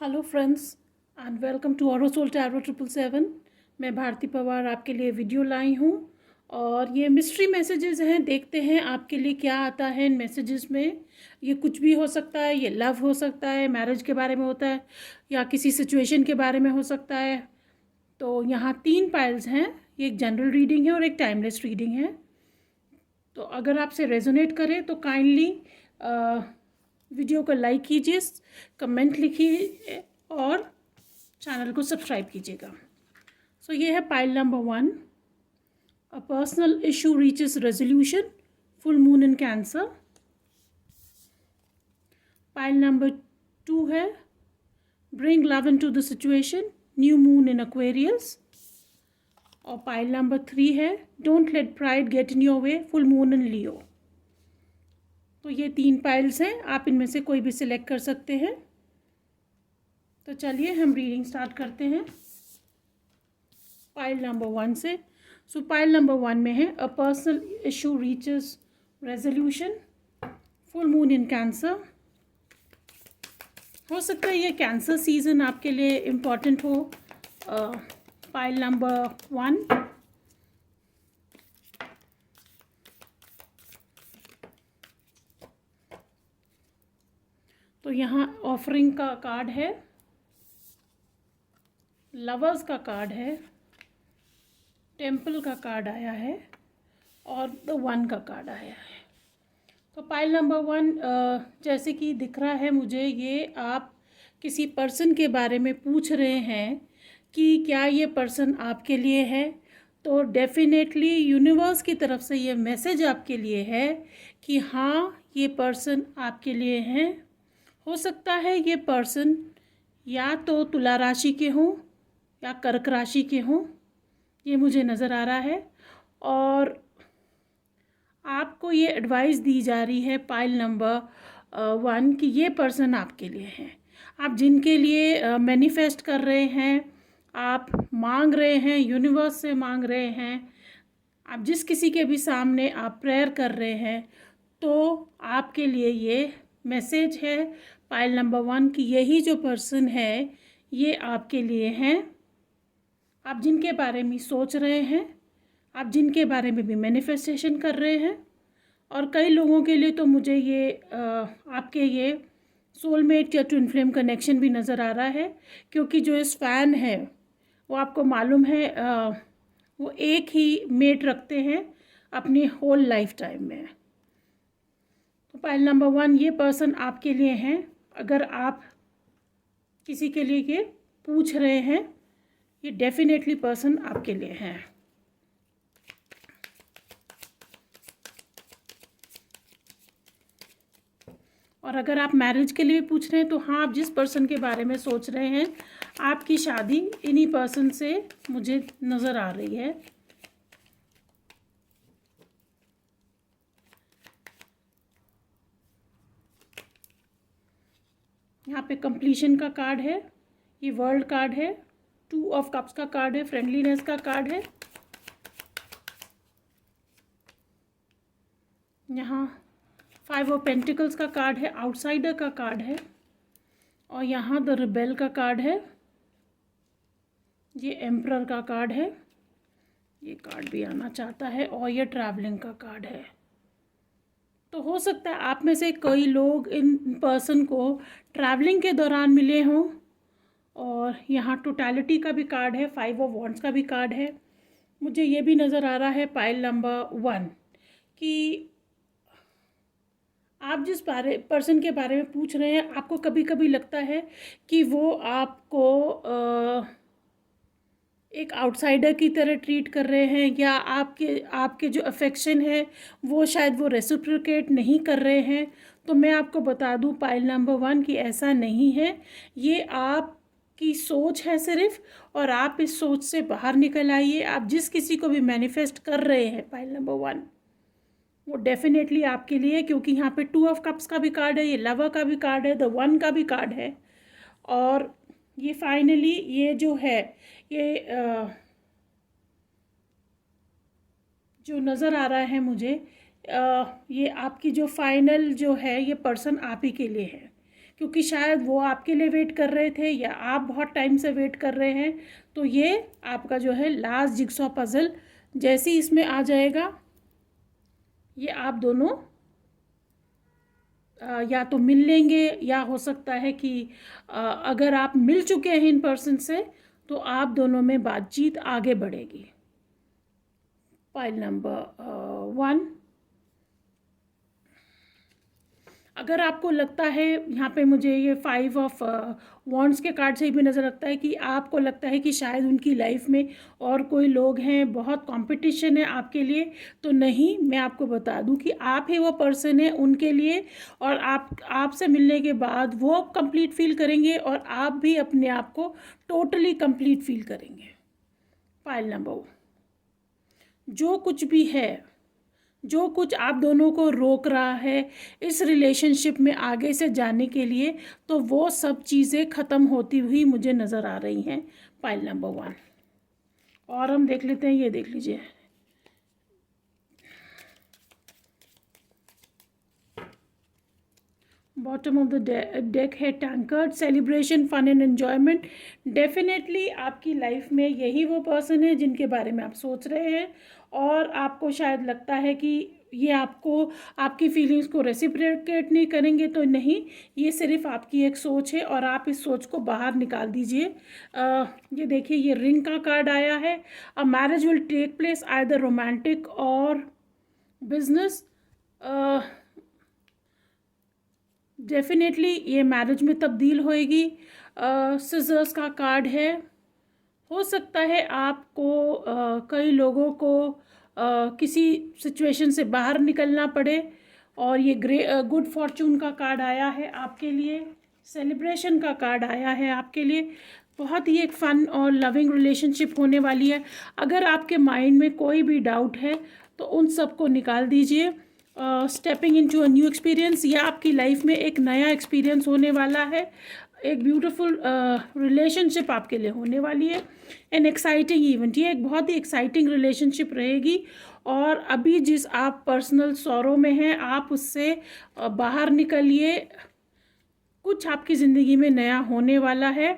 Hello friends and welcome to Aurosol tarot 777। मैं भारती पवार आपके लिए वीडियो लाई हूँ और ये मिस्ट्री मैसेजेस हैं। देखते हैं आपके लिए क्या आता है इन मैसेजेस में। ये कुछ भी हो सकता है, ये लव हो सकता है, मैरिज के बारे में होता है या किसी सिचुएशन के बारे में हो सकता है। तो यहाँ 3 पाइल्स हैं, ये एक जनरल रीडिंग है और एक टाइमलेस रीडिंग है। तो अगर आपसे रेजोनेट करे तो काइंडली वीडियो को लाइक कीजिए, कमेंट लिखिए और चैनल को सब्सक्राइब कीजिएगा। सो ये है pile number 1, a personal issue reaches resolution, full moon in Cancer. Pile number 2 है bring love into the situation, new moon in Aquarius. और पाइल नंबर 3 है don't let pride get in your way, full moon in Leo. तो ये 3 piles हैं, आप इनमें से कोई भी सिलेक्ट कर सकते हैं। तो चलिए हम रीडिंग स्टार्ट करते हैं पाइल नंबर 1 से। सो पाइल नंबर 1 में है अ personal issue reaches resolution, full moon in cancer. हो सकता है ये कैंसर सीजन आपके लिए इम्पॉर्टेंट हो। पाइल नंबर 1, तो यहाँ ऑफरिंग का कार्ड है, लवर्स का कार्ड है, टेम्पल का कार्ड आया है और द 1 का कार्ड आया है। तो पाइल नंबर 1 जैसे कि दिख रहा है मुझे, ये आप किसी पर्सन के बारे में पूछ रहे हैं कि क्या ये पर्सन आपके लिए है। तो डेफिनेटली यूनिवर्स की तरफ से ये मैसेज आपके लिए है कि हाँ, ये पर्सन आपके लिए हैं। हो सकता है ये पर्सन या तो तुला राशि के हों या कर्क राशि के हों, ये मुझे नज़र आ रहा है। और आपको ये एडवाइस दी जा रही है पाइल नंबर 1 कि ये पर्सन आपके लिए है। आप जिनके लिए मैनिफेस्ट कर रहे हैं, आप मांग रहे हैं, यूनिवर्स से मांग रहे हैं, आप जिस किसी के भी सामने आप प्रेयर कर रहे हैं, तो आपके लिए ये मैसेज है पाइल नंबर 1 कि यही जो पर्सन है ये आपके लिए हैं। आप जिनके बारे में सोच रहे हैं, आप जिनके बारे में भी मैनिफेस्टेशन कर रहे हैं। और कई लोगों के लिए तो मुझे ये आपके ये सोलमेट या ट्विन फ्लेम कनेक्शन भी नज़र आ रहा है, क्योंकि जो इस फैन है वो आपको मालूम है वो एक ही मेट रखते हैं अपनी होल लाइफ टाइम में। तो पाइल नंबर 1, ये पर्सन आपके लिए हैं। अगर आप किसी के लिए ये पूछ रहे हैं, ये डेफिनेटली पर्सन आपके लिए हैं। और अगर आप मैरिज के लिए भी पूछ रहे हैं तो हाँ, आप जिस पर्सन के बारे में सोच रहे हैं, आपकी शादी इन्हीं पर्सन से मुझे नज़र आ रही है। यहाँ पे कंप्लीशन का कार्ड है, ये वर्ल्ड कार्ड है, 2 ऑफ कप्स का कार्ड है, फ्रेंडलीनेस का कार्ड है। यहाँ 5 ऑफ पेंटिकल्स का कार्ड है, आउटसाइडर का कार्ड है। और यहाँ द रिबेल का कार्ड है, ये एम्परर का कार्ड है, ये कार्ड भी आना चाहता है। और ये ट्रैवलिंग का कार्ड है। तो हो सकता है आप में से कई लोग इन पर्सन को ट्रैवलिंग के दौरान मिले हों। और यहाँ टोटलिटी का भी कार्ड है, 5 ऑफ वॉन्ड्स का भी कार्ड है। मुझे ये भी नज़र आ रहा है पाइल नंबर 1 कि आप जिस पर्सन के बारे में पूछ रहे हैं, आपको कभी कभी लगता है कि वो आपको एक आउटसाइडर की तरह ट्रीट कर रहे हैं, या आपके जो अफेक्शन है वो शायद वो रेसिप्रोकेट नहीं कर रहे हैं। तो मैं आपको बता दूं पाइल नंबर 1 कि ऐसा नहीं है, ये आपकी सोच है सिर्फ। और आप इस सोच से बाहर निकल आइए। आप जिस किसी को भी मैनिफेस्ट कर रहे हैं पाइल नंबर 1, वो डेफिनेटली आपके लिए, क्योंकि यहाँ पे 2 ऑफ कप्स का भी कार्ड है, ये लवर का भी कार्ड है, द 1 का भी कार्ड है। और ये फाइनली ये जो है ये जो नज़र आ रहा है मुझे, ये आपकी जो फाइनल जो है ये पर्सन आप ही के लिए है, क्योंकि शायद वो आपके लिए वेट कर रहे थे या आप बहुत टाइम से वेट कर रहे हैं। तो ये आपका जो है लास्ट जिगसॉ पज़ल जैसे ही इसमें आ जाएगा, ये आप दोनों या तो मिल लेंगे, या हो सकता है कि अगर आप मिल चुके हैं इन पर्सन से तो आप दोनों में बातचीत आगे बढ़ेगी। पाइल नंबर 1, अगर आपको लगता है यहाँ पे मुझे ये 5 ऑफ वॉन्ड्स के कार्ड से भी नज़र रखता है कि आपको लगता है कि शायद उनकी लाइफ में और कोई लोग हैं, बहुत कंपटीशन है आपके लिए, तो नहीं, मैं आपको बता दूं कि आप ही वो पर्सन है उनके लिए, और आपसे मिलने के बाद वो कंप्लीट फील करेंगे और आप भी अपने आप को टोटली कंप्लीट फील करेंगे। पाइल नंबर, जो कुछ भी है, जो कुछ आप दोनों को रोक रहा है इस रिलेशनशिप में आगे से जाने के लिए, तो वो सब चीज़ें ख़त्म होती हुई मुझे नज़र आ रही हैं। पाइल नंबर 1, और हम देख लेते हैं, ये देख लीजिए, बॉटम ऑफ द डेक है tankard, celebration, fun and enjoyment. Definitely आपकी लाइफ में यही वो पर्सन है जिनके बारे में आप सोच रहे हैं, और आपको शायद लगता है कि ये आपको आपकी फीलिंग्स को रेसिप्रोकेट नहीं करेंगे, तो नहीं, ये सिर्फ आपकी एक सोच है और आप इस सोच को बाहर निकाल दीजिए। ये देखिए, ये रिंग का कार्ड आया है। A marriage will take place either romantic or business. Definitely ये मैरिज में तब्दील होएगी। सिजर्स का कार्ड है। हो सकता है आपको कई लोगों को किसी सिचुएशन से बाहर निकलना पड़े, और ये गुड फॉर्चून का कार्ड आया है आपके लिए, सेलिब्रेशन का कार्ड आया है आपके लिए। बहुत ही एक फ़न और लविंग रिलेशनशिप होने वाली है। अगर आपके माइंड में कोई भी डाउट है तो उन सब को निकाल दीजिए। Stepping into a new experience, या आपकी लाइफ में एक नया एक्सपीरियंस होने वाला है, एक ब्यूटीफुल रिलेशनशिप आपके लिए होने वाली है। एन एक्साइटिंग इवेंट, ये एक बहुत ही एक्साइटिंग रिलेशनशिप रहेगी, और अभी जिस आप पर्सनल सॉरो में हैं आप उससे बाहर निकलिए। कुछ आपकी ज़िंदगी में नया होने वाला है।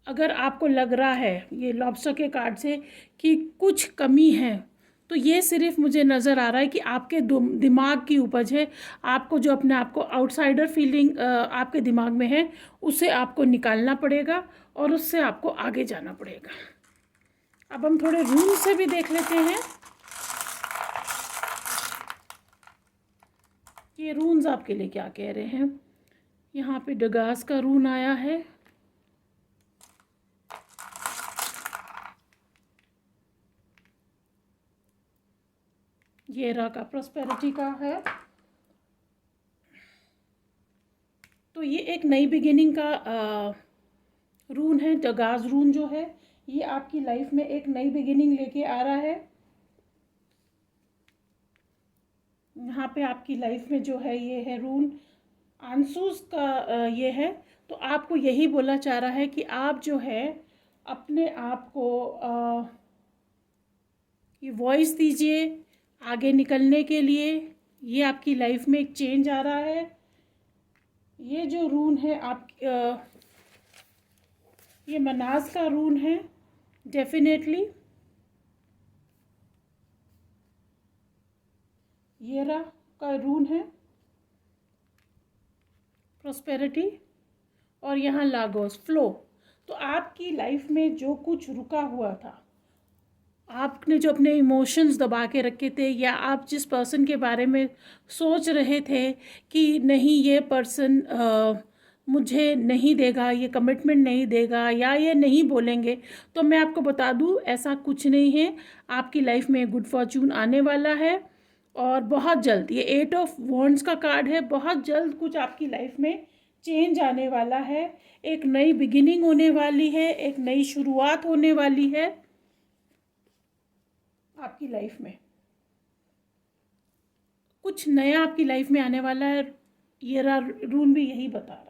अगर आपको लग रहा है ये लॉबस्टर के कार्ड से कि कुछ कमी है, तो ये सिर्फ मुझे नज़र आ रहा है कि आपके दिमाग की उपज है। आपको जो अपने आप को आउटसाइडर फीलिंग आपके दिमाग में है, उसे आपको निकालना पड़ेगा और उससे आपको आगे जाना पड़ेगा। अब हम थोड़े रून से भी देख लेते हैं, ये रून्स आपके लिए क्या कह रहे हैं। यहाँ पे डगास का रून आया है, ये रहा का प्रॉस्पेरिटी का है। तो ये एक नई बिगिनिंग का रून है। डगास रून जो है ये आपकी लाइफ में एक नई बिगिनिंग लेके आ रहा है। यहाँ पे आपकी लाइफ में जो है ये है रून आंसूस का ये है। तो आपको यही बोला चाह रहा है कि आप जो है अपने आप को ये वॉइस दीजिए आगे निकलने के लिए। ये आपकी लाइफ में एक चेंज आ रहा है। ये जो रून है आप ये मनाज का रून है। डेफिनेटली ये रहा का रून है प्रॉस्पेरिटी, और यहाँ लागोस फ्लो। तो आपकी लाइफ में जो कुछ रुका हुआ था, आपने जो अपने इमोशंस दबा के रखे थे, या आप जिस पर्सन के बारे में सोच रहे थे कि नहीं ये पर्सन मुझे नहीं देगा, ये कमिटमेंट नहीं देगा, या ये नहीं बोलेंगे, तो मैं आपको बता दूं ऐसा कुछ नहीं है। आपकी लाइफ में गुड फॉर्चून आने वाला है, और बहुत जल्द, ये 8 ऑफ वॉन्ड्स का कार्ड है, बहुत जल्द कुछ आपकी लाइफ में चेंज आने वाला है। एक नई बिगिनिंग होने वाली है, एक नई शुरुआत होने वाली है आपकी लाइफ में। कुछ नया आपकी लाइफ में आने वाला है, ये रून भी यही बता रहा है।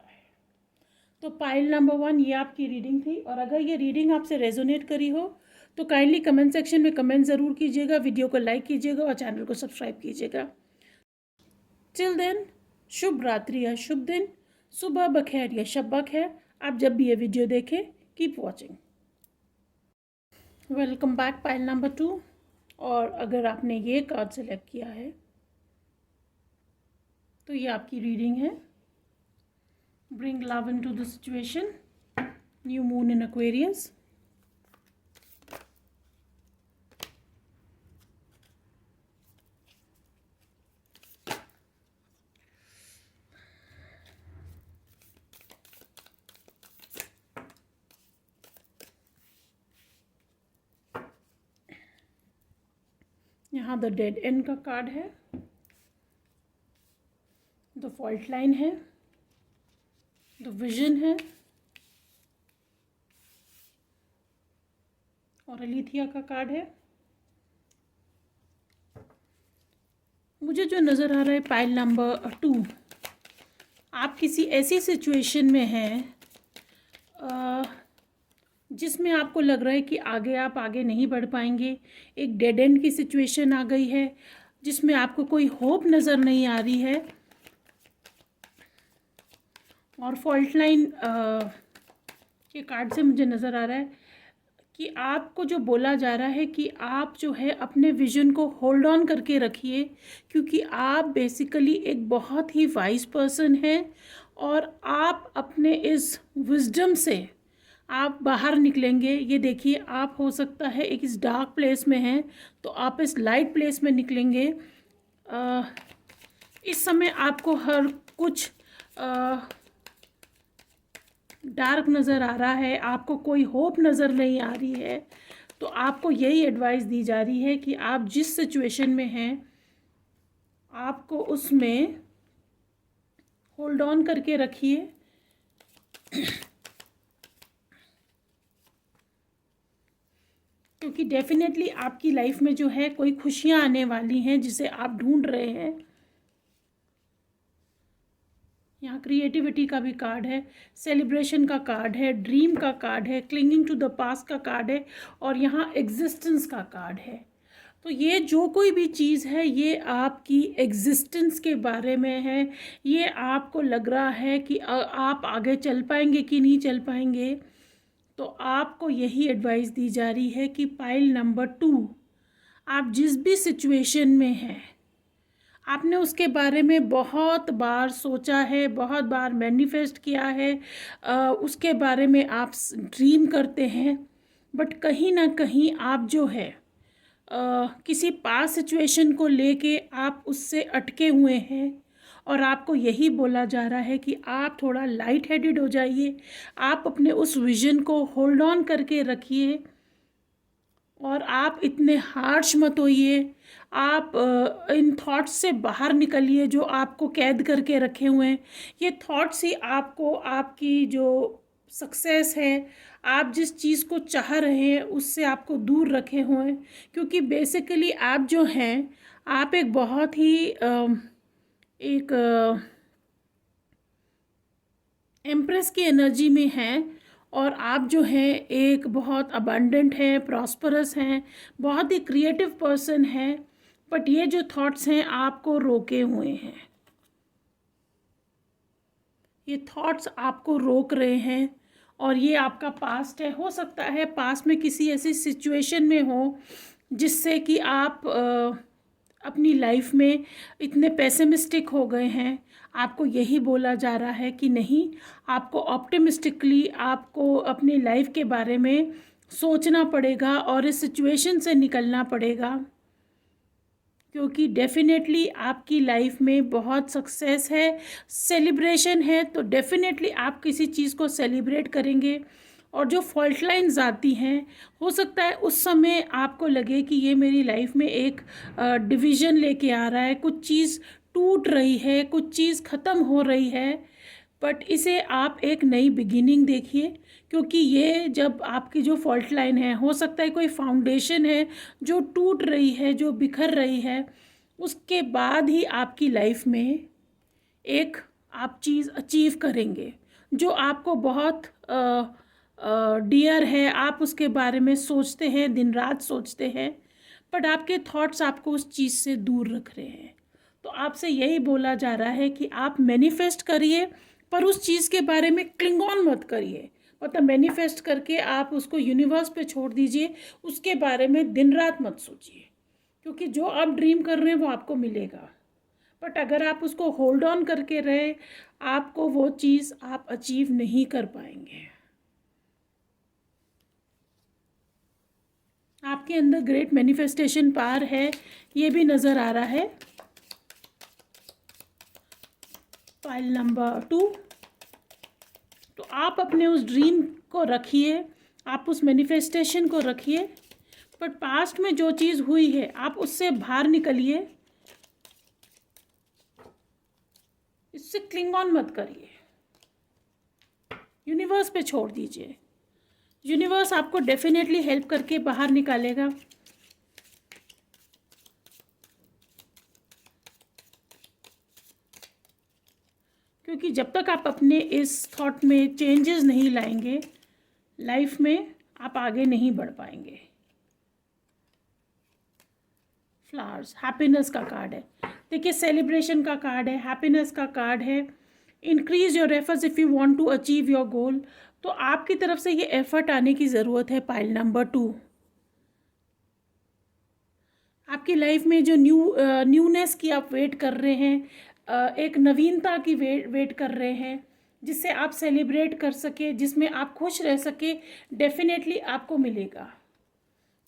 तो पाइल नंबर 1 ये आपकी रीडिंग थी, और अगर ये रीडिंग आपसे रेजोनेट करी हो तो काइंडली कमेंट सेक्शन में कमेंट ज़रूर कीजिएगा, वीडियो को लाइक कीजिएगा और चैनल को सब्सक्राइब कीजिएगा। टिल देन, शुभ रात्रि या शुभ दिन। सुबह बखैर या शब बखैर, आप जब भी ये वीडियो देखें। Keep watching. Welcome back, pile number 2। और अगर आपने ये कार्ड सेलेक्ट किया है तो ये आपकी रीडिंग है। Bring love into the situation, new moon in Aquarius. यहाँ द डेड एंड का कार्ड है, द फॉल्ट लाइन है, द विजन है और अलीथिया का कार्ड है। मुझे जो नज़र आ रहा है पाइल नंबर 2, आप किसी ऐसी सिचुएशन में हैं जिसमें आपको लग रहा है कि आगे आप आगे नहीं बढ़ पाएंगे। एक डेड एंड की सिचुएशन आ गई है जिसमें आपको कोई होप नज़र नहीं आ रही है। और फॉल्ट लाइन के कार्ड से मुझे नज़र आ रहा है कि आपको जो बोला जा रहा है कि आप जो है अपने विजन को होल्ड ऑन करके रखिए, क्योंकि आप बेसिकली एक बहुत ही वाइज पर्सन हैं और आप अपने इस विजडम से आप बाहर निकलेंगे। ये देखिए, आप हो सकता है एक इस डार्क प्लेस में हैं तो आप इस लाइट प्लेस में निकलेंगे। इस समय आपको हर कुछ डार्क नज़र आ रहा है, आपको कोई होप नज़र नहीं आ रही है, तो आपको यही एडवाइस दी जा रही है कि आप जिस सिचुएशन में हैं आपको उसमें होल्ड ऑन करके रखिए। क्योंकि डेफिनेटली आपकी लाइफ में जो है कोई खुशियाँ आने वाली हैं जिसे आप ढूंढ रहे हैं। यहाँ क्रिएटिविटी का भी कार्ड है, सेलिब्रेशन का कार्ड है, ड्रीम का कार्ड है, क्लिंगिंग टू द पास्ट का कार्ड है और यहाँ एग्जिस्टेंस का कार्ड है। तो ये जो कोई भी चीज़ है ये आपकी एग्जिस्टेंस के बारे में है। ये आपको लग रहा है कि आप आगे चल पाएंगे कि नहीं चल पाएंगे। तो आपको यही एडवाइस दी जा रही है कि पाइल नंबर 2, आप जिस भी सिचुएशन में हैं आपने उसके बारे में बहुत बार सोचा है, बहुत बार मैनिफेस्ट किया है, उसके बारे में आप ड्रीम करते हैं, बट कहीं ना कहीं आप जो है किसी पास सिचुएशन को लेके आप उससे अटके हुए हैं। और आपको यही बोला जा रहा है कि आप थोड़ा लाइट हेडेड हो जाइए, आप अपने उस विज़न को होल्ड ऑन करके रखिए और आप इतने हार्श मत होइए। आप इन थॉट्स से बाहर निकलिए जो आपको कैद करके रखे हुए हैं। ये थॉट्स ही आपको आपकी जो सक्सेस है, आप जिस चीज़ को चाह रहे हैं उससे आपको दूर रखे हुए हैं। क्योंकि बेसिकली आप जो हैं, आप एक बहुत ही एक एम्प्रेस की एनर्जी में हैं और आप जो हैं एक बहुत अबंडेंट हैं, प्रॉस्परस हैं, बहुत ही क्रिएटिव पर्सन हैं। बट ये जो थॉट्स हैं आपको रोके हुए हैं, ये थॉट्स आपको रोक रहे हैं और ये आपका पास्ट है। हो सकता है पास्ट में किसी ऐसी सिचुएशन में हो जिससे कि आप अपनी लाइफ में इतने पेसिमिस्टिक हो गए हैं। आपको यही बोला जा रहा है कि नहीं, आपको ऑप्टिमिस्टिकली आपको अपनी लाइफ के बारे में सोचना पड़ेगा और इस सिचुएशन से निकलना पड़ेगा। क्योंकि डेफिनेटली आपकी लाइफ में बहुत सक्सेस है, सेलिब्रेशन है, तो डेफिनेटली आप किसी चीज़ को सेलिब्रेट करेंगे। और जो फॉल्ट लाइन्स आती हैं, हो सकता है उस समय आपको लगे कि ये मेरी लाइफ में एक डिवीज़न लेके आ रहा है, कुछ चीज़ टूट रही है, कुछ चीज़ ख़त्म हो रही है। बट इसे आप एक नई बिगिनिंग देखिए, क्योंकि ये जब आपकी जो फॉल्ट लाइन है, हो सकता है कोई फाउंडेशन है जो टूट रही है, जो बिखर रही है, उसके बाद ही आपकी लाइफ में एक आप चीज़ अचीव करेंगे जो आपको बहुत डियर है। आप उसके बारे में सोचते हैं, दिन रात सोचते हैं, बट आपके थॉट्स आपको उस चीज़ से दूर रख रहे हैं। तो आपसे यही बोला जा रहा है कि आप मैनिफेस्ट करिए, पर उस चीज़ के बारे में क्लिंग ऑन मत करिए, मतलब मैनिफेस्ट करके आप उसको यूनिवर्स पे छोड़ दीजिए, उसके बारे में दिन रात मत सोचिए, क्योंकि जो आप ड्रीम कर रहे हैं वो आपको मिलेगा। बट अगर आप उसको होल्ड ऑन करके रहे, आपको वो चीज़ आप अचीव नहीं कर पाएंगे। आपके अंदर ग्रेट मैनिफेस्टेशन पावर है, ये भी नज़र आ रहा है। पाइल नंबर 2, तो आप अपने उस ड्रीम को रखिए, आप उस मैनिफेस्टेशन को रखिए, बट पास्ट में जो चीज़ हुई है आप उससे बाहर निकलिए, इससे क्लिंग ऑन मत करिए, यूनिवर्स पे छोड़ दीजिए। यूनिवर्स आपको डेफिनेटली हेल्प करके बाहर निकालेगा। क्योंकि जब तक आप अपने इस थॉट में चेंजेस नहीं लाएंगे, लाइफ में आप आगे नहीं बढ़ पाएंगे। फ्लावर्स हैप्पीनेस का कार्ड है, देखिए सेलिब्रेशन का कार्ड है, हैप्पीनेस का कार्ड है। Increase your efforts if you want to achieve your goal, तो आपकी तरफ से ये एफर्ट आने की ज़रूरत है। पाइल नंबर 2, आपकी लाइफ में जो न्यूनेस की आप वेट कर रहे हैं, एक नवीनता की वेट कर रहे हैं, जिससे आप सेलिब्रेट कर सके, जिसमें आप खुश रह सके, डेफिनेटली आपको मिलेगा।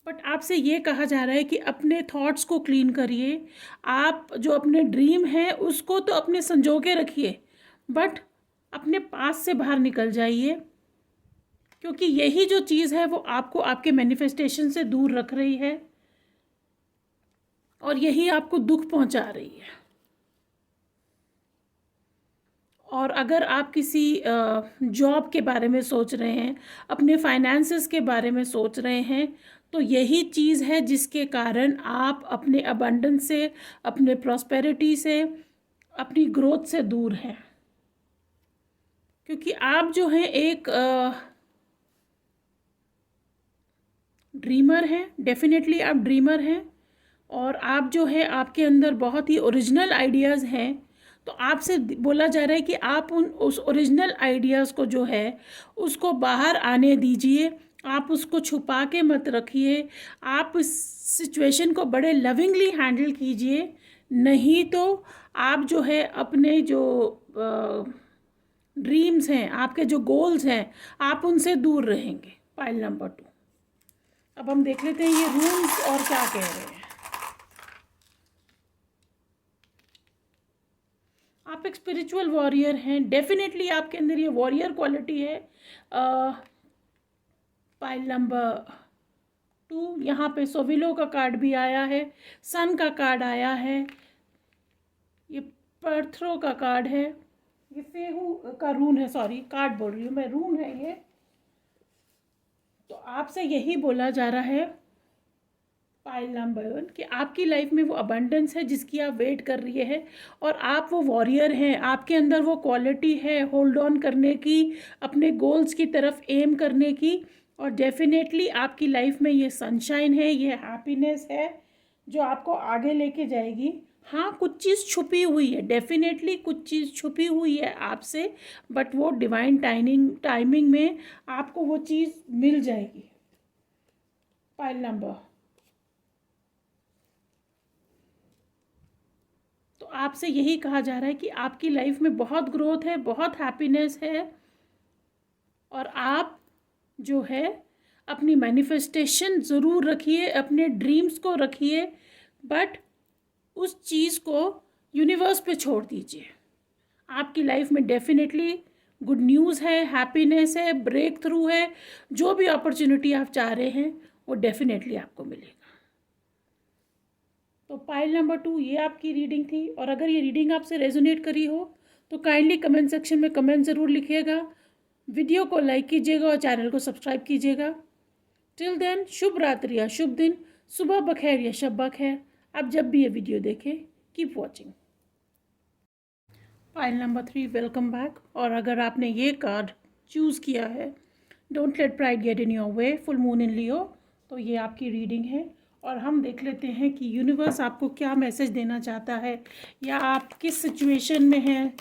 बट आपसे ये कहा जा रहा है कि अपने थॉट्स को क्लीन करिए। आप जो अपने ड्रीम है उसको तो अपने संजो के रखिए, बट अपने पास से बाहर निकल जाइए, क्योंकि यही जो चीज़ है वो आपको आपके मैनिफेस्टेशन से दूर रख रही है और यही आपको दुख पहुंचा रही है। और अगर आप किसी जॉब के बारे में सोच रहे हैं, अपने फाइनेंसेस के बारे में सोच रहे हैं, तो यही चीज़ है जिसके कारण आप अपने अबंडेंस से, अपने प्रॉस्पेरिटी से, अपनी ग्रोथ से दूर हैं। क्योंकि आप जो हैं एक ड्रीमर हैं, डेफिनेटली आप ड्रीमर हैं, और आप जो है आपके अंदर बहुत ही ओरिजिनल आइडियाज़ हैं। तो आपसे बोला जा रहा है कि आप उस ओरिजिनल आइडियाज़ को जो है उसको बाहर आने दीजिए, आप उसको छुपा के मत रखिए, आप इस सिचुएशन को बड़े लविंगली हैंडल कीजिए, नहीं तो आप जो है अपने जो ड्रीम्स हैं, आपके जो गोल्स हैं, आप उनसे दूर रहेंगे। पाइल नंबर 2, अब हम देख लेते हैं ये रूल्स और क्या कह रहे हैं। आप एक स्पिरिचुअल वॉरियर हैं, डेफिनेटली आपके अंदर ये वॉरियर क्वालिटी है। पाइल नंबर 2, यहाँ पे सोविलो का कार्ड भी आया है, सन का कार्ड आया है, ये पर्थरो का कार्ड है, ये फेहू का रून है, सॉरी कार्ड बोल रही हूँ मैं, रून है ये। तो आपसे यही बोला जा रहा है पाइल नंबर 1 कि आपकी लाइफ में वो अबंडेंस है जिसकी आप वेट कर रही है, और आप वो वॉरियर हैं, आपके अंदर वो क्वालिटी है होल्ड ऑन करने की, अपने गोल्स की तरफ एम करने की, और डेफिनेटली आपकी लाइफ में ये सनशाइन है, ये हैप्पीनेस है जो आपको आगे लेके जाएगी। हाँ, कुछ चीज़ छुपी हुई है, डेफिनेटली कुछ चीज़ छुपी हुई है आपसे, बट वो डिवाइन टाइमिंग में आपको वो चीज़ मिल जाएगी। पाइल नंबर, तो आपसे यही कहा जा रहा है कि आपकी लाइफ में बहुत ग्रोथ है, बहुत हैप्पीनेस है, और आप जो है अपनी मैनिफेस्टेशन ज़रूर रखिए, अपने ड्रीम्स को रखिए, बट उस चीज़ को यूनिवर्स पे छोड़ दीजिए। आपकी लाइफ में डेफिनेटली गुड न्यूज़ है, हैप्पीनेस है, ब्रेक थ्रू है, जो भी अपॉर्चुनिटी आप चाह रहे हैं वो डेफिनेटली आपको मिलेगा। तो पाइल नंबर 2 ये आपकी रीडिंग थी, और अगर ये रीडिंग आपसे रेजोनेट करी हो तो काइंडली कमेंट सेक्शन में कमेंट ज़रूर लिखिएगा, वीडियो को लाइक कीजिएगा और चैनल को सब्सक्राइब कीजिएगा। टिल देन, शुभ रात्रि या शुभ दिन, सुबह बखैर या शब बखैर। आप जब भी ये वीडियो देखें, keep watching. Pile number 3, welcome back. और अगर आपने ये कार्ड चूज़ किया है, don't let pride get in your way, full moon in Leo, तो ये आपकी रीडिंग है। और हम देख लेते हैं कि यूनिवर्स आपको क्या मैसेज देना चाहता है, या आप किस सिचुएशन में हैं,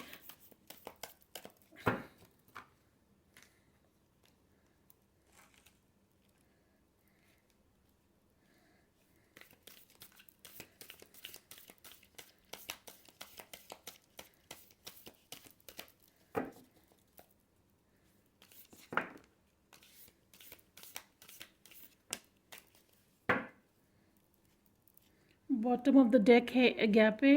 बॉटम ऑफ द डेक है अगैपे।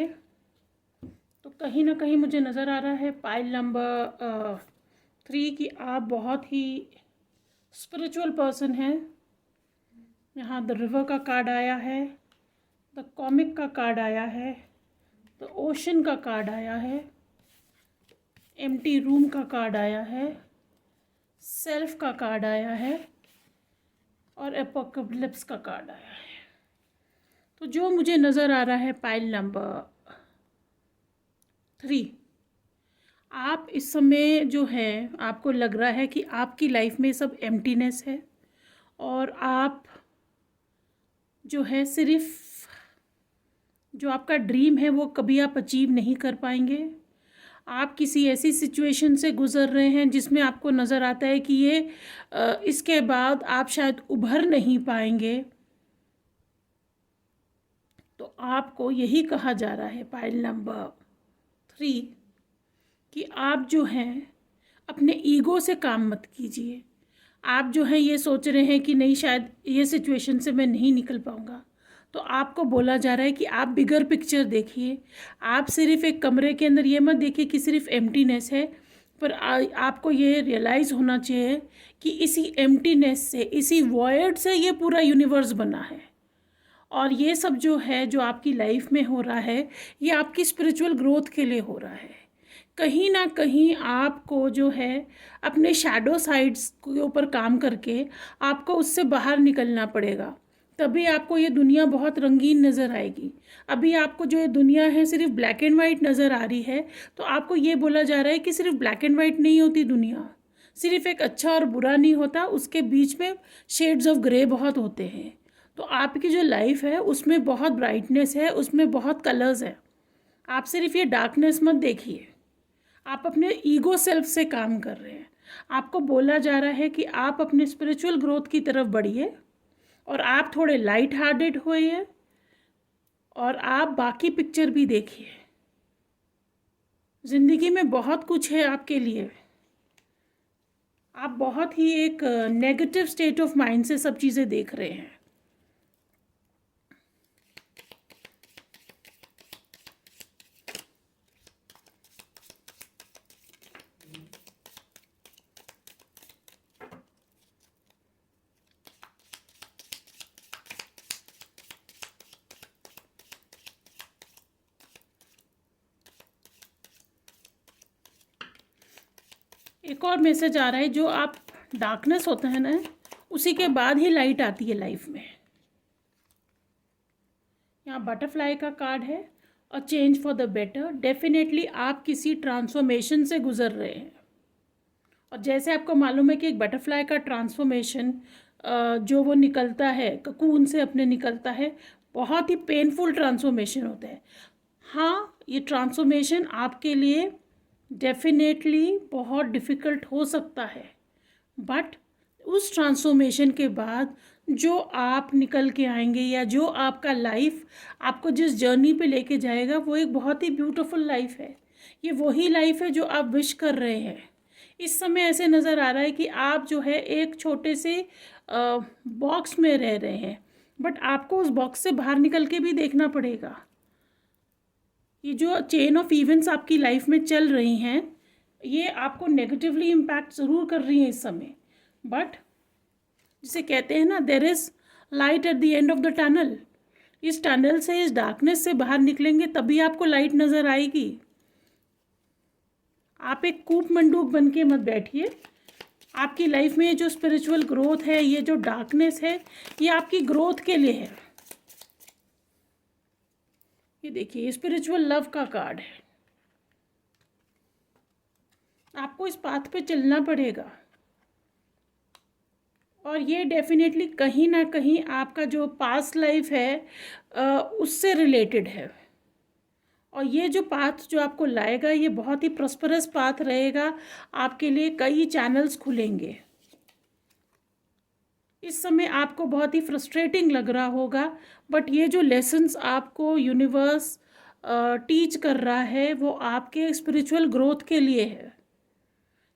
तो कहीं ना कहीं मुझे नज़र आ रहा है पाइल नंबर 3 कि आप बहुत ही स्पिरिचुअल पर्सन हैं। यहाँ द रिवर का कार्ड आया है, द कॉमिक का कार्ड आया है, द ओशन का कार्ड आया है, एम्प्टी रूम का कार्ड आया है, सेल्फ का कार्ड आया है और एपोकलिप्स का कार्ड आया है। तो जो मुझे नज़र आ रहा है पाइल नंबर 3, आप इस समय जो है आपको लग रहा है कि आपकी लाइफ में सब एम्प्टीनेस है और आप जो है सिर्फ जो आपका ड्रीम है वो कभी आप अचीव नहीं कर पाएंगे। आप किसी ऐसी सिचुएशन से गुज़र रहे हैं जिसमें आपको नज़र आता है कि ये इसके बाद आप शायद उभर नहीं पाएंगे। तो आपको यही कहा जा रहा है पाइल नंबर 3 कि आप जो हैं अपने ईगो से काम मत कीजिए। आप जो हैं ये सोच रहे हैं कि नहीं शायद ये सिचुएशन से मैं नहीं निकल पाऊँगा, तो आपको बोला जा रहा है कि आप बिगर पिक्चर देखिए। आप सिर्फ एक कमरे के अंदर ये मत देखिए कि सिर्फ एम्प्टीनेस है, पर आपको ये रियलाइज़ होना चाहिए कि इसी एम्प्टीनेस से, इसी वॉइड से ये पूरा यूनिवर्स बना है। और ये सब जो है जो आपकी लाइफ में हो रहा है ये आपकी स्पिरिचुअल ग्रोथ के लिए हो रहा है। कहीं ना कहीं आपको जो है अपने शैडो साइड्स के ऊपर काम करके आपको उससे बाहर निकलना पड़ेगा, तभी आपको ये दुनिया बहुत रंगीन नज़र आएगी। अभी आपको जो ये दुनिया है सिर्फ ब्लैक एंड वाइट नज़र आ रही है, तो आपको ये बोला जा रहा है कि सिर्फ ब्लैक एंड वाइट नहीं होती दुनिया, सिर्फ एक अच्छा और बुरा नहीं होता, उसके बीच में शेड्स ऑफ ग्रे बहुत होते हैं। तो आपकी जो लाइफ है उसमें बहुत ब्राइटनेस है, उसमें बहुत कलर्स है। आप सिर्फ ये डार्कनेस मत देखिए। आप अपने ईगो सेल्फ से काम कर रहे हैं। आपको बोला जा रहा है कि आप अपने स्पिरिचुअल ग्रोथ की तरफ बढ़िए और आप थोड़े लाइट हार्टेड होइए और आप बाकी पिक्चर भी देखिए। ज़िंदगी में बहुत कुछ है आपके लिए। आप बहुत ही एक नेगेटिव स्टेट ऑफ माइंड से सब चीज़ें देख रहे हैं। एक और मैसेज आ रहा है, जो आप डार्कनेस होता है ना उसी के बाद ही लाइट आती है लाइफ में। यहाँ बटरफ्लाई का कार्ड है और change for the better. Definitely आप किसी ट्रांसफॉर्मेशन से गुजर रहे हैं और जैसे आपको मालूम है कि एक बटरफ्लाई का ट्रांसफॉर्मेशन जो वो निकलता है ककून से अपने निकलता है, बहुत ही पेनफुल ट्रांसफॉर्मेशन होता है। हाँ, ये ट्रांसफॉर्मेशन आपके लिए डेफिनेटली बहुत डिफ़िकल्ट हो सकता है, बट उस ट्रांसफॉर्मेशन के बाद जो आप निकल के आएंगे या जो आपका लाइफ आपको जिस जर्नी पे लेके जाएगा वो एक बहुत ही ब्यूटीफुल लाइफ है। ये वही लाइफ है जो आप विश कर रहे हैं। इस समय ऐसे नज़र आ रहा है कि आप जो है एक छोटे से बॉक्स में रह रहे हैं, बट आपको उस बॉक्स से बाहर निकल के भी देखना पड़ेगा। ये जो चेन ऑफ इवेंट्स आपकी लाइफ में चल रही हैं ये आपको नेगेटिवली इम्पैक्ट ज़रूर कर रही हैं इस समय, बट जिसे कहते हैं ना there is light at the end of the tunnel. इस टनल से, इस डार्कनेस से बाहर निकलेंगे तभी आपको लाइट नज़र आएगी। आप एक कूप मंडूक बन के मत बैठिए। आपकी लाइफ में जो स्पिरिचुअल ग्रोथ है, ये जो डार्कनेस है, ये आपकी ग्रोथ के लिए है। ये देखिए स्पिरिचुअल लव का कार्ड है। आपको इस पाथ पे चलना पड़ेगा और ये डेफिनेटली कहीं ना कहीं आपका जो पास्ट लाइफ है उससे रिलेटेड है। और ये जो पाथ जो आपको लाएगा ये बहुत ही प्रॉस्परस पाथ रहेगा। आपके लिए कई चैनल्स खुलेंगे। इस समय आपको बहुत ही फ्रस्ट्रेटिंग लग रहा होगा, बट ये जो लेसन्स आपको यूनिवर्स टीच कर रहा है वो आपके स्पिरिचुअल ग्रोथ के लिए है।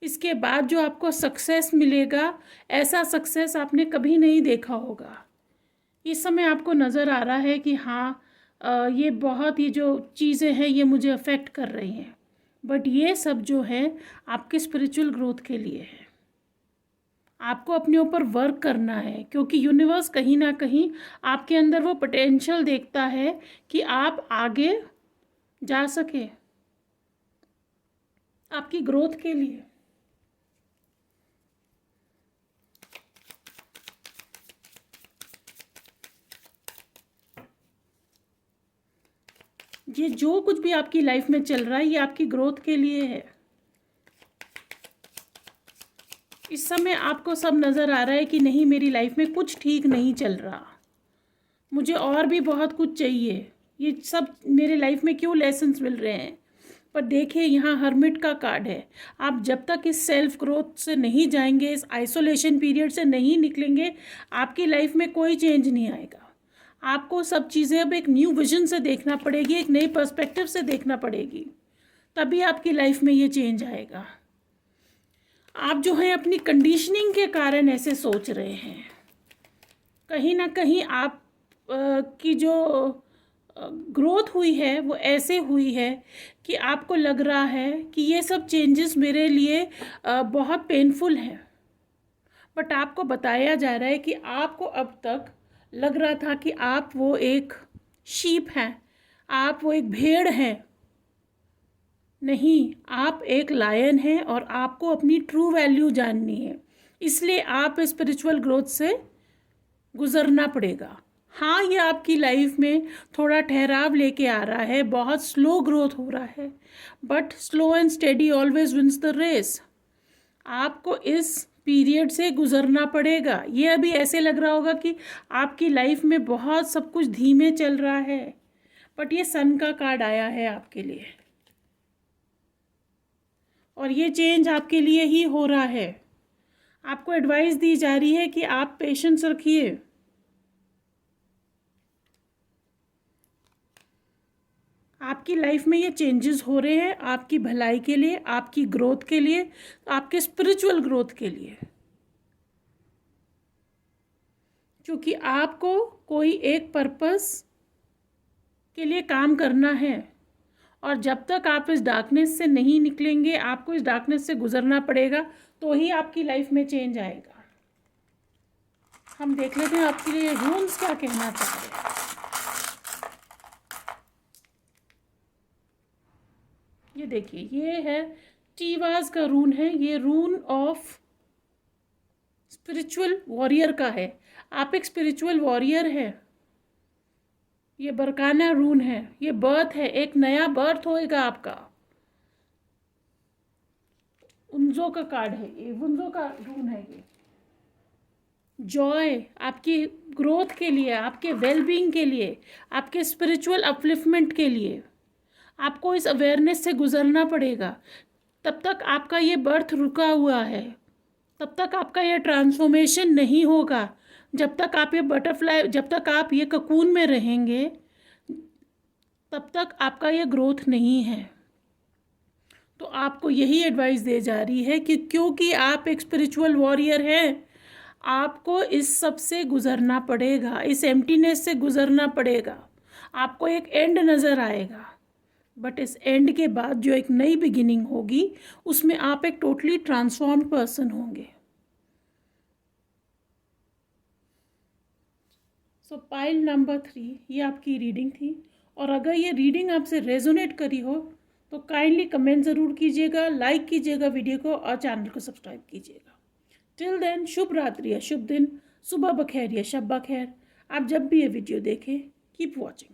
इसके बाद जो आपको सक्सेस मिलेगा, ऐसा सक्सेस आपने कभी नहीं देखा होगा। इस समय आपको नज़र आ रहा है कि हाँ ये बहुत, ये जो चीज़ें हैं ये मुझे अफेक्ट कर रही हैं, बट ये सब जो है आपके स्पिरिचुअल ग्रोथ के लिए है। आपको अपने ऊपर वर्क करना है, क्योंकि यूनिवर्स कहीं ना कहीं आपके अंदर वो पोटेंशियल देखता है कि आप आगे जा सके आपकी ग्रोथ के लिए। ये जो कुछ भी आपकी लाइफ में चल रहा है ये आपकी ग्रोथ के लिए है। इस समय आपको सब नज़र आ रहा है कि नहीं, मेरी लाइफ में कुछ ठीक नहीं चल रहा, मुझे और भी बहुत कुछ चाहिए, ये सब मेरे लाइफ में क्यों लेसन्स मिल रहे हैं। पर देखिए, यहाँ हर्मिट का कार्ड है। आप जब तक इस सेल्फ ग्रोथ से नहीं जाएंगे, इस आइसोलेशन पीरियड से नहीं निकलेंगे, आपकी लाइफ में कोई चेंज नहीं आएगा। आपको सब चीज़ें अब एक न्यू विजन से देखना पड़ेगी, एक नई पर्सपेक्टिव से देखना पड़ेगी, तभी आपकी लाइफ में ये चेंज आएगा। आप जो है अपनी कंडीशनिंग के कारण ऐसे सोच रहे हैं, कहीं ना कहीं आप की जो ग्रोथ हुई है वो ऐसे हुई है कि आपको लग रहा है कि ये सब चेंजेस मेरे लिए बहुत पेनफुल हैं। बट आपको बताया जा रहा है कि आपको अब तक लग रहा था कि आप वो एक शीप हैं, आप वो एक भेड़ हैं। नहीं, आप एक लायन हैं और आपको अपनी ट्रू वैल्यू जाननी है, इसलिए आप स्पिरिचुअल ग्रोथ से गुजरना पड़ेगा। हाँ, ये आपकी लाइफ में थोड़ा ठहराव लेके आ रहा है, बहुत स्लो ग्रोथ हो रहा है, but slow and steady always wins the race. आपको इस पीरियड से गुजरना पड़ेगा। ये अभी ऐसे लग रहा होगा कि आपकी लाइफ में बहुत सब कुछ धीमे चल रहा है, बट ये सन का कार्ड आया है आपके लिए, और ये चेंज आपके लिए ही हो रहा है। आपको एडवाइस दी जा रही है कि आप पेशेंस रखिए। आपकी लाइफ में ये चेंजेस हो रहे हैं आपकी भलाई के लिए, आपकी ग्रोथ के लिए, आपके स्पिरिचुअल ग्रोथ के लिए, क्योंकि आपको कोई एक पर्पस के लिए काम करना है। और जब तक आप इस डार्कनेस से नहीं निकलेंगे, आपको इस डार्कनेस से गुजरना पड़ेगा, तो ही आपकी लाइफ में चेंज आएगा। हम देख लेते हैं आपके लिए रून्स क्या कहना चाहते हैं। ये देखिए, ये है टीवाज का रून है, ये रून ऑफ स्पिरिचुअल वॉरियर का है। आप एक स्पिरिचुअल वॉरियर है। ये बरकाना रून है, ये बर्थ है, एक नया बर्थ होएगा आपका। उन्जो का कार्ड है, ये उन्जो का रून है। ये जॉय आपकी ग्रोथ के लिए, आपके वेलबींग के लिए, आपके स्पिरिचुअल अपलिफ्टमेंट के लिए आपको इस अवेयरनेस से गुजरना पड़ेगा। तब तक आपका ये बर्थ रुका हुआ है, तब तक आपका ये ट्रांसफॉर्मेशन नहीं होगा। जब तक आप ये बटरफ्लाई, जब तक आप ये ककून में रहेंगे, तब तक आपका ये ग्रोथ नहीं है। तो आपको यही एडवाइस दी जा रही है कि क्योंकि आप एक स्पिरिचुअल वॉरियर हैं, आपको इस सब से गुजरना पड़ेगा, इस एम्प्टीनेस से गुजरना पड़ेगा। आपको एक एंड नज़र आएगा, बट इस एंड के बाद जो एक नई बिगिनिंग होगी, उसमें आप एक टोटली ट्रांसफॉर्म्ड पर्सन होंगे। सो पाइल नंबर 3, ये आपकी रीडिंग थी। और अगर ये रीडिंग आपसे रेजोनेट करी हो तो काइंडली कमेंट ज़रूर कीजिएगा, लाइक कीजिएगा वीडियो को, और चैनल को सब्सक्राइब कीजिएगा। टिल देन, शुभ रात्रि या शुभ दिन, सुबह बखैर या शब बखैर। आप जब भी ये वीडियो देखें, कीप वॉचिंग।